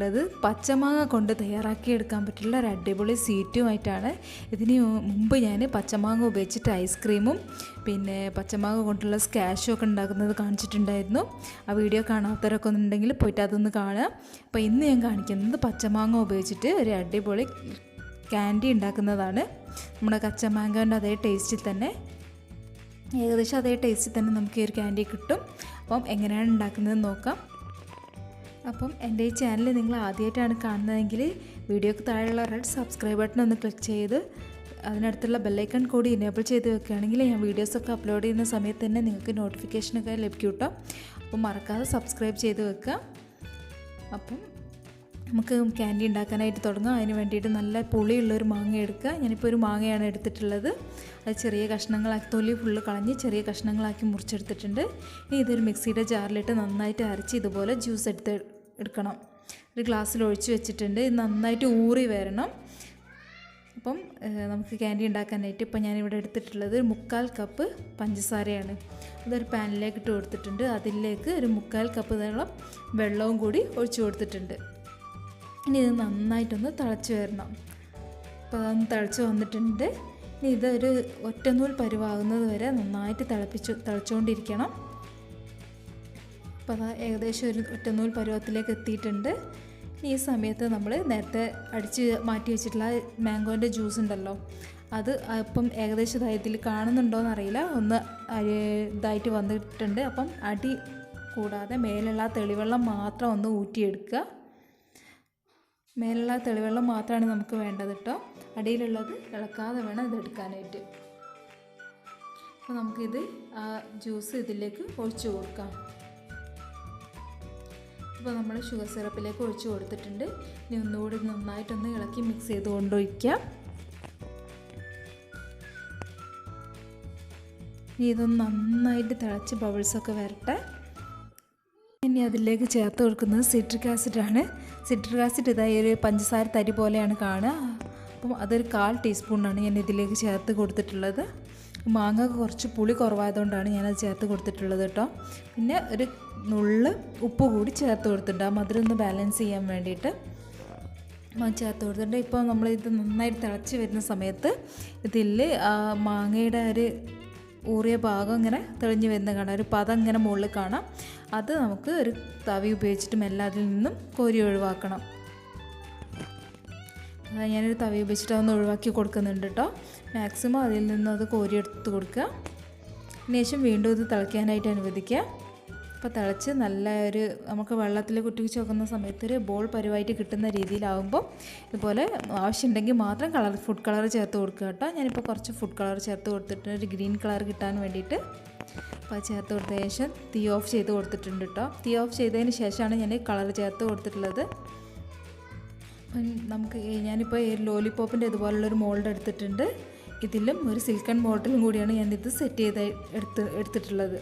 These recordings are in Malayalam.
വന്നിട്ടുള്ളത് പച്ചമാങ്ങ കൊണ്ട് തയ്യാറാക്കിയെടുക്കാൻ പറ്റുള്ള ഒരു അടിപൊളി സ്വീറ്റുമായിട്ടാണ്. ഇതിന് മുമ്പ് ഞാൻ പച്ചമാങ്ങ ഉപയോഗിച്ചിട്ട് ഐസ്ക്രീമും പിന്നെ പച്ചമാങ്ങ കൊണ്ടുള്ള സ്കാഷും ഒക്കെ ഉണ്ടാക്കുന്നത് കാണിച്ചിട്ടുണ്ടായിരുന്നു. ആ വീഡിയോ കാണാത്തവരൊക്കെ ഉണ്ടെങ്കിൽ പോയിട്ട് അതൊന്ന് കാണുക. അപ്പോൾ ഇന്ന് ഞാൻ കാണിക്കുന്നത് പച്ചമാങ്ങ ഉപയോഗിച്ചിട്ട് ഒരു അടിപൊളി ക്യാൻഡി ഉണ്ടാക്കുന്നതാണ്. നമ്മുടെ കച്ചമാങ്ങേൻ്റെ അതേ ടേസ്റ്റിൽ തന്നെ, ഏകദേശം അതേ ടേസ്റ്റിൽ തന്നെ നമുക്ക് ഈ ഒരു ക്യാൻഡി കിട്ടും. അപ്പം എങ്ങനെയാണ് ഉണ്ടാക്കുന്നത് നോക്കാം. അപ്പം എൻ്റെ ഈ ചാനൽ നിങ്ങൾ ആദ്യമായിട്ടാണ് കാണുന്നതെങ്കിൽ വീഡിയോക്ക് താഴെയുള്ള റെഡ് സബ്സ്ക്രൈബ് ബട്ടൺ ഒന്ന് ക്ലിക്ക് ചെയ്ത് അതിനടുത്തുള്ള ബെല്ലൈക്കൺ കൂടി എനേബിൾ ചെയ്ത് വെക്കുകയാണെങ്കിൽ ഞാൻ വീഡിയോസൊക്കെ അപ്ലോഡ് ചെയ്യുന്ന സമയത്ത് തന്നെ നിങ്ങൾക്ക് നോട്ടിഫിക്കേഷനൊക്കെ ലഭിക്കും കേട്ടോ. അപ്പം മറക്കാതെ സബ്സ്ക്രൈബ് ചെയ്ത് വെക്കുക. അപ്പം നമുക്ക് ക്യാൻഡി ഉണ്ടാക്കാനായിട്ട് തുടങ്ങാം. അതിന് വേണ്ടിയിട്ട് നല്ല പുളിയുള്ളൊരു മാങ്ങ എടുക്കുക. ഞാനിപ്പോൾ ഒരു മാങ്ങയാണ് എടുത്തിട്ടുള്ളത്. അത് ചെറിയ കഷ്ണങ്ങളാക്കി, തൊലി ഫുള്ള് കളഞ്ഞ് ചെറിയ കഷ്ണങ്ങളാക്കി മുറിച്ചെടുത്തിട്ടുണ്ട്. ഇനി ഇതൊരു മിക്സിയുടെ ജാറിലിട്ട് നന്നായിട്ട് അരച്ച് ഇതുപോലെ ജ്യൂസ് എടുക്കണം. ഒരു ഗ്ലാസ്സിൽ ഒഴിച്ച് വെച്ചിട്ടുണ്ട്. ഇത് നന്നായിട്ട് ഊറി വരണം. അപ്പം നമുക്ക് ക്യാൻഡി ഉണ്ടാക്കാനായിട്ട് ഇപ്പം ഞാനിവിടെ എടുത്തിട്ടുള്ളത് 1/4 കപ്പ് പഞ്ചസാരയാണ്. അതൊരു പാനിലേക്ക് ഇട്ട് കൊടുത്തിട്ടുണ്ട്. അതിലേക്ക് ഒരു 1/4 കപ്പ് വെള്ളവും കൂടി ഒഴിച്ച് കൊടുത്തിട്ടുണ്ട്. ഇനി ഇത് നന്നായിട്ടൊന്ന് തിളച്ച് വരണം. അപ്പോൾ അതൊന്ന് തിളച്ച് വന്നിട്ടുണ്ട്. ഇനി ഇതൊരു ഒറ്റനൂൽ പരുവാകുന്നത് വരെ നന്നായിട്ട് തിളച്ചുകൊണ്ടിരിക്കണം. അപ്പോൾ അത് ഏകദേശം ഒരു ഒറ്റനൂൽ പരുവത്തിലേക്ക് എത്തിയിട്ടുണ്ട്. ഈ സമയത്ത് നമ്മൾ നേരത്തെ അടിച്ച് മാറ്റി വെച്ചിട്ടുള്ള മാംഗോൻ്റെ ജ്യൂസ് ഉണ്ടല്ലോ, അത് ഇപ്പം ഏകദേശം ഇതിൽ കാണുന്നുണ്ടോയെന്ന് അറിയില്ല, ഒന്ന് ഇതായിട്ട് വന്നിട്ടുണ്ട്. അപ്പം അടി കൂടാതെ മേലുള്ള തെളിവെള്ളം മാത്രം ഒന്ന് ഊറ്റിയെടുക്കുക. മേലുള്ള തെളിവെള്ളം മാത്രമാണ് നമുക്ക് വേണ്ടത് കേട്ടോ. അടിയിലുള്ളത് ഇളക്കാതെ വേണം ഇതെടുക്കാനായിട്ട്. അപ്പോൾ നമുക്കിത് ആ ജ്യൂസ് ഇതിലേക്ക് ഒഴിച്ചു കൊടുക്കാം. അപ്പോൾ നമ്മൾ ഷുഗർ സിറപ്പിലേക്ക് ഒഴിച്ച് കൊടുത്തിട്ടുണ്ട്. ഇനി ഒന്നുകൂടി നന്നായിട്ടൊന്ന് ഇളക്കി മിക്സ് ചെയ്ത് കൊണ്ടൊഴിക്കാം. ഇനി ഇതൊന്ന് നന്നായിട്ട് തിളച്ച് ബബിൾസൊക്കെ വരട്ടെ. ഇനി അതിലേക്ക് ചേർത്ത് കൊടുക്കുന്നത് സിട്രിക് ആസിഡാണ്. സിട്രിക് ആസിഡ് ഇതായി ഒരു പഞ്ചസാര തരി പോലെയാണ് കാണുക. അപ്പം അതൊരു 1/4 ടീസ്പൂണാണ് ഞാൻ ഇതിലേക്ക് ചേർത്ത് കൊടുത്തിട്ടുള്ളത്. മാങ്ങ കുറച്ച് പുളി കുറവായതുകൊണ്ടാണ് ഞാനത് ചേർത്ത് കൊടുത്തിട്ടുള്ളത് കേട്ടോ. പിന്നെ ഒരു നുള്ള് ഉപ്പ് കൂടി ചേർത്ത് കൊടുത്തിട്ടുണ്ട്, ആ മധുരം ഒന്ന് ബാലൻസ് ചെയ്യാൻ വേണ്ടിയിട്ട് ചേർത്ത് കൊടുത്തിട്ടുണ്ട്. ഇപ്പോൾ നമ്മളിത് നന്നായിട്ട് തിളച്ച് വരുന്ന സമയത്ത് ഇതിൽ മാങ്ങയുടെ ഒരു ഊറിയ ഭാഗം ഇങ്ങനെ തെളിഞ്ഞ് വരുന്ന കാണാം, ഒരു പദം ഇങ്ങനെ മുകളിൽ കാണാം. അത് നമുക്ക് ഒരു തവി ഉപയോഗിച്ചിട്ട് മെല്ലെ അതിൽ നിന്നും കോരി ഒഴിവാക്കണം. ഞാനൊരു തവി ഉപയോഗിച്ചിട്ട് അതൊന്ന് ഒഴിവാക്കി കൊടുക്കുന്നുണ്ട് കേട്ടോ. മാക്സിമം അതിൽ നിന്ന് അത് കോരി എടുത്ത് കൊടുക്കുക. ശേഷം വീണ്ടും ഇത് തിളയ്ക്കാനായിട്ട് അനുവദിക്കുക. അപ്പോൾ തിളച്ച് നല്ല ഒരു നമുക്ക് വെള്ളത്തിൽ കുട്ടിച്ച് വെക്കുന്ന സമയത്ത് ഒരു ബോൾ പരുവായിട്ട് കിട്ടുന്ന രീതിയിലാവുമ്പോൾ ഇതുപോലെ ആവശ്യമുണ്ടെങ്കിൽ മാത്രം ഫുഡ് കളർ ചേർത്ത് കൊടുക്കുക കേട്ടോ. ഞാനിപ്പോൾ കുറച്ച് ഫുഡ് കളർ ചേർത്ത് കൊടുത്തിട്ട് ഒരു ഗ്രീൻ കളർ കിട്ടാൻ വേണ്ടിയിട്ട് അപ്പോൾ ചേർത്ത് കൊടുത്ത ശേഷം തീ ഓഫ് ചെയ്ത് കൊടുത്തിട്ടുണ്ട് കേട്ടോ. തീ ഓഫ് ചെയ്തതിന് ശേഷമാണ് ഞാൻ കളർ ചേർത്ത് കൊടുത്തിട്ടുള്ളത്. നമുക്ക് ഞാനിപ്പോൾ ഈ ലോലിപോപ്പിൻ്റെ ഇതുപോലുള്ളൊരു മോൾഡ് എടുത്തിട്ടുണ്ട്. ഇതിലും ഒരു സിൽക്കൺ ബോട്ടിലും കൂടിയാണ് ഞാനിത് സെറ്റ് ചെയ്ത് എടുത്തിട്ടുള്ളത്.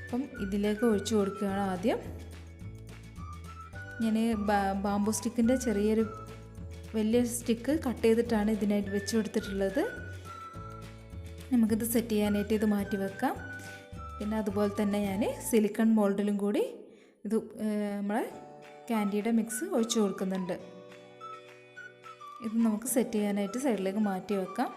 അപ്പം ഇതിലേക്ക് ഒഴിച്ചു കൊടുക്കുകയാണ് ആദ്യം. ഞാൻ ബാംബൂ സ്റ്റിക്കിൻ്റെ ചെറിയൊരു വലിയ സ്റ്റിക്ക് കട്ട് ചെയ്തിട്ടാണ് ഇതിനായിട്ട് വെച്ച് കൊടുത്തിട്ടുള്ളത്. നമുക്കിത് സെറ്റ് ചെയ്യാനായിട്ട് ഇത് മാറ്റി വെക്കാം. പിന്നെ അതുപോലെ തന്നെ ഞാൻ സിലിക്കൺ മോൾഡിലും കൂടി ഇത് നമ്മളെ ക്യാൻഡിയുടെ മിക്സ് ഒഴിച്ചു കൊടുക്കുന്നുണ്ട്. ഇത് നമുക്ക് സെറ്റ് ചെയ്യാനായിട്ട് സൈഡിലേക്ക് മാറ്റി വെക്കാം.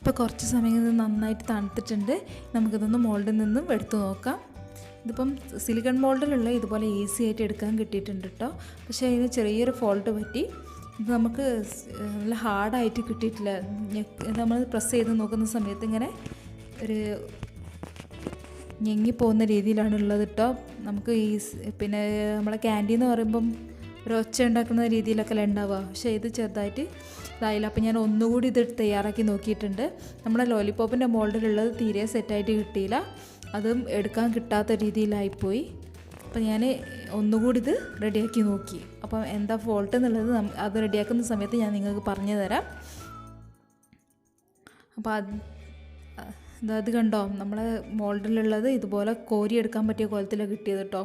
ഇപ്പോൾ കുറച്ച് സമയം ഇത് നന്നായിട്ട് തണുത്തിട്ടുണ്ട്. നമുക്കിതൊന്ന് മോൾഡിൽ നിന്നും എടുത്തു നോക്കാം. ഇതിപ്പം സിലിക്കൺ മോൾഡിലുള്ള ഇതുപോലെ ഈസി ആയിട്ട് എടുക്കാൻ കിട്ടിയിട്ടുണ്ട് കേട്ടോ. പക്ഷേ ഇതിന് ചെറിയൊരു ഫോൾട്ട് പറ്റി. ഇത് നമുക്ക് നല്ല ഹാർഡായിട്ട് കിട്ടിയിട്ടില്ല. നമ്മൾ പ്രസ് ചെയ്ത് നോക്കുന്ന സമയത്ത് ഇങ്ങനെ ഒരു ഞെങ്ങിപ്പോകുന്ന രീതിയിലാണ് ഉള്ളത് കേട്ടോ. നമുക്ക് ഈ പിന്നെ നമ്മളെ ക്യാൻഡി എന്ന് പറയുമ്പം ഒരു ഒച്ച ഉണ്ടാക്കുന്ന രീതിയിലൊക്കെ ഉണ്ടാവുക. പക്ഷേ ഇത് ചെറുതായിട്ട് ഇതായില്ല. അപ്പോൾ ഞാൻ ഒന്നുകൂടി ഇത് തയ്യാറാക്കി നോക്കിയിട്ടുണ്ട്. നമ്മുടെ ലോലിപോപ്പിൻ്റെ മോൾഡിലുള്ളത് തീരെ സെറ്റായിട്ട് കിട്ടിയില്ല. അതും എടുക്കാൻ കിട്ടാത്ത രീതിയിലായിപ്പോയി. അപ്പോൾ ഞാൻ ഒന്നുകൂടി ഇത് റെഡിയാക്കി നോക്കി. അപ്പം എന്താ ഫോൾട്ട് എന്നുള്ളത് അത് റെഡിയാക്കുന്ന സമയത്ത് ഞാൻ നിങ്ങൾക്ക് പറഞ്ഞു തരാം. അപ്പോൾ അത് കണ്ടോ, നമ്മളെ മോൾഡിലുള്ളത് ഇതുപോലെ കോരിയെടുക്കാൻ പറ്റിയ കോലത്തിലാണ് കിട്ടിയത് കേട്ടോ.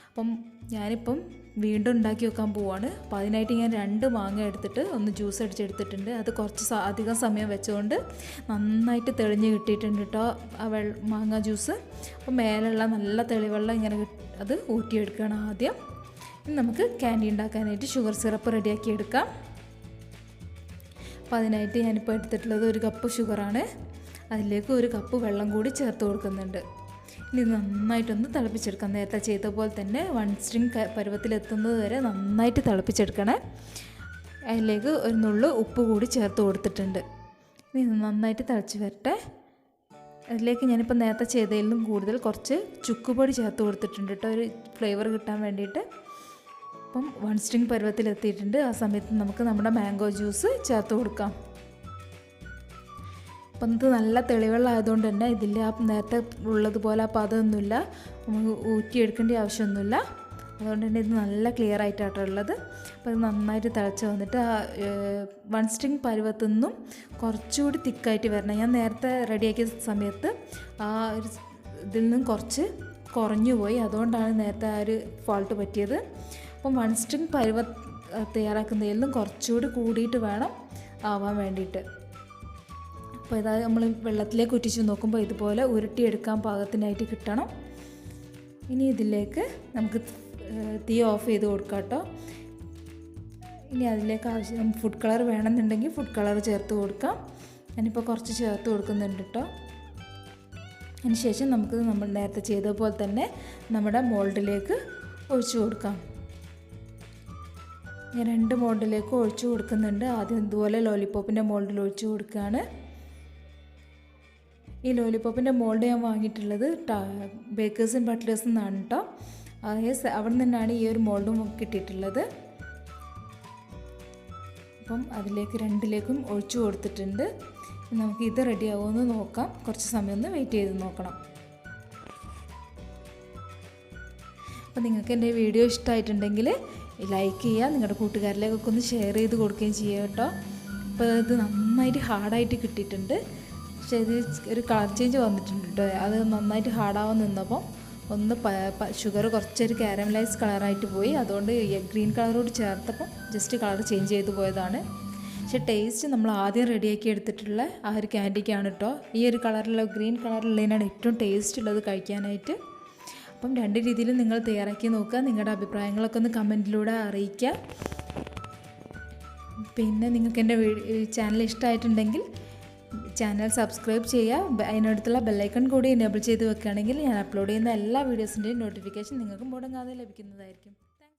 അപ്പം ഞാനിപ്പം വീണ്ടും ഉണ്ടാക്കി വെക്കാൻ പോവാണ്. അപ്പോൾ അതിനായിട്ട് ഞാൻ 2 മാങ്ങ എടുത്തിട്ട് ഒന്ന് ജ്യൂസ് അടിച്ചെടുത്തിട്ടുണ്ട്. അത് കുറച്ച് അധികം സമയം വെച്ചുകൊണ്ട് നന്നായിട്ട് തെളിഞ്ഞ് കിട്ടിയിട്ടുണ്ട് കേട്ടോ ആ മാങ്ങ ജ്യൂസ്. അപ്പോൾ മേലുള്ള നല്ല തെളിവെള്ളം ഇങ്ങനെ അത് ഊറ്റിയെടുക്കണം ആദ്യം. ഇനി നമുക്ക് ക്യാൻഡി ഉണ്ടാക്കാനായിട്ട് ഷുഗർ സിറപ്പ് റെഡിയാക്കി എടുക്കാം. അപ്പോൾ അതിനായിട്ട് ഞാനിപ്പോൾ എടുത്തിട്ടുള്ളത് 1 കപ്പ് ഷുഗറാണ്. അതിലേക്ക് 1 കപ്പ് വെള്ളം കൂടി ചേർത്ത് കൊടുക്കുന്നുണ്ട്. ഇനി നന്നായിട്ടൊന്ന് തിളപ്പിച്ചെടുക്കാം. നേരത്തെ ചെയ്ത പോലെ തന്നെ 1 സ്ട്രിങ് പരുവത്തിലെത്തുന്നത് വരെ നന്നായിട്ട് തിളപ്പിച്ചെടുക്കണേ. അതിലേക്ക് 1 നുള്ളു ഉപ്പ് കൂടി ചേർത്ത് കൊടുത്തിട്ടുണ്ട്. ഇനി നന്നായിട്ട് തിളച്ച് വരട്ടെ. അതിലേക്ക് ഞാനിപ്പോൾ നേരത്തെ ചെയ്തതിൽ നിന്നും കൂടുതൽ കുറച്ച് ചുക്കുപൊടി ചേർത്ത് കൊടുത്തിട്ടുണ്ട് കേട്ടോ, ഒരു ഫ്ലേവർ കിട്ടാൻ വേണ്ടിയിട്ട്. അപ്പം 1 സ്ട്രിങ് പരുവത്തിലെത്തിയിട്ടുണ്ട്. ആ സമയത്ത് നമുക്ക് നമ്മുടെ മാംഗോ ജ്യൂസ് ചേർത്ത് കൊടുക്കാം. അപ്പം ഇത് നല്ല തെളിവെള്ളം ആയതുകൊണ്ട് തന്നെ ഇതിൽ ആ നേരത്തെ ഉള്ളതുപോലെ ആ പദമൊന്നുമില്ല, നമുക്ക് ഊറ്റിയെടുക്കേണ്ട ആവശ്യമൊന്നുമില്ല. അതുകൊണ്ട് തന്നെ ഇത് നല്ല ക്ലിയർ ആയിട്ടാണ് ഉള്ളത്. അപ്പോൾ ഇത് നന്നായിട്ട് തിളച്ച് വന്നിട്ട് ആ 1 സ്ട്രിങ് പരുവത്തിൽ നിന്നും കുറച്ചുകൂടി തിക്കായിട്ട് വരണം. ഞാൻ നേരത്തെ റെഡിയാക്കിയ സമയത്ത് ആ ഒരു ഇതിൽ നിന്നും കുറച്ച് കുറഞ്ഞു പോയി, അതുകൊണ്ടാണ് നേരത്തെ ആ ഒരു ഫോൾട്ട് പറ്റിയത്. അപ്പം 1 സ്ട്രിങ് തയ്യാറാക്കുന്നതിൽ നിന്നും കുറച്ചുകൂടി കൂടിയിട്ട് വേണം ആവാൻ വേണ്ടിയിട്ട്. അപ്പോൾ ഇതാ നമ്മൾ വെള്ളത്തിലേക്ക് ഉറ്റിച്ച് നോക്കുമ്പോൾ ഇതുപോലെ ഉരുട്ടിയെടുക്കാൻ പാകത്തിനായിട്ട് കിട്ടണം. ഇനി ഇതിലേക്ക് നമുക്ക് തീ ഓഫ് ചെയ്ത് കൊടുക്കാം കേട്ടോ. ഇനി അതിലേക്ക് ആവശ്യം ഫുഡ് കളർ വേണമെന്നുണ്ടെങ്കിൽ ഫുഡ് കളർ ചേർത്ത് കൊടുക്കാം. ഞാനിപ്പോൾ കുറച്ച് ചേർത്ത് കൊടുക്കുന്നുണ്ട് കേട്ടോ. അതിന് ശേഷം നമുക്ക് നമ്മൾ നേരത്തെ ചെയ്ത പോലെ തന്നെ നമ്മുടെ മോൾഡിലേക്ക് ഒഴിച്ചു കൊടുക്കാം. ഞാൻ 2 മോൾഡിലേക്ക് ഒഴിച്ചു കൊടുക്കുന്നുണ്ട്. ആദ്യം ഇതുപോലെ ലോലിപോപ്പിൻ്റെ മോൾഡിൽ ഒഴിച്ചു കൊടുക്കുകയാണ്. ഈ ലോലിപോപ്പിൻ്റെ മോൾഡ് ഞാൻ വാങ്ങിയിട്ടുള്ളത് ബേക്കേഴ്സ് ആൻഡ് ബട്ട്ലേഴ്സ് നിന്നാണ് കേട്ടോ. അവിടെ നിന്നാണ് ഈ ഒരു മോൾഡും കിട്ടിയിട്ടുള്ളത്. അപ്പം അതിലേക്ക് 2ലേക്കും ഒഴിച്ചു കൊടുത്തിട്ടുണ്ട്. നമുക്ക് ഇത് റെഡി ആവുമെന്ന് നോക്കാം. കുറച്ച് സമയം ഒന്ന് വെയിറ്റ് ചെയ്ത് നോക്കണം. അപ്പോൾ നിങ്ങൾക്ക് എൻ്റെ വീഡിയോ ഇഷ്ടമായിട്ടുണ്ടെങ്കിൽ ലൈക്ക് ചെയ്യുക, നിങ്ങളുടെ കൂട്ടുകാരിലേക്കൊക്കെ ഒന്ന് ഷെയർ ചെയ്ത് കൊടുക്കുകയും ചെയ്യുക കേട്ടോ. അപ്പോൾ ഇത് നന്നായിട്ട് ഹാർഡായിട്ട് കിട്ടിയിട്ടുണ്ട്. പക്ഷേ ഇത് ഒരു കളർ ചേഞ്ച് വന്നിട്ടുണ്ട് കേട്ടോ. അത് നന്നായിട്ട് ഹാർഡാവാൻ നിന്നപ്പോൾ ഒന്ന് ഷുഗർ കുറച്ചൊരു കാരമലൈസ് കളറായിട്ട് പോയി. അതുകൊണ്ട് ഗ്രീൻ കളറോട് ചേർത്തപ്പോൾ ജസ്റ്റ് കളർ ചേഞ്ച് ചെയ്ത് പോയതാണ്. പക്ഷേ ടേസ്റ്റ് നമ്മൾ ആദ്യം റെഡിയാക്കി എടുത്തിട്ടുള്ള ആ ഒരു ക്യാൻഡിക്കാണ് കേട്ടോ. ഈ ഒരു കളറിലുള്ള ഗ്രീൻ കളറുള്ളതിനാണ് ഏറ്റവും ടേസ്റ്റ് ഉള്ളത് കഴിക്കാനായിട്ട്. അപ്പം 2 രീതിയിലും നിങ്ങൾ തയ്യാറാക്കി നോക്കുക. നിങ്ങളുടെ അഭിപ്രായങ്ങളൊക്കെ ഒന്ന് കമൻറ്റിലൂടെ അറിയിക്കുക. പിന്നെ നിങ്ങൾക്ക് എൻ്റെ ചാനൽ ഇഷ്ടമായിട്ടുണ്ടെങ്കിൽ ചാനൽ സബ്സ്ക്രൈബ് ചെയ്യുക. അതിനടുത്തുള്ള ബെല്ലൈക്കൺ കൂടി എനേബിൾ ചെയ്ത് വെക്കുകയാണെങ്കിൽ ഞാൻ അപ്ലോഡ് ചെയ്യുന്ന എല്ലാ വീഡിയോസിൻ്റെയും നോട്ടിഫിക്കേഷൻ നിങ്ങൾക്ക് മുടങ്ങാതെ ലഭിക്കുന്നതായിരിക്കും.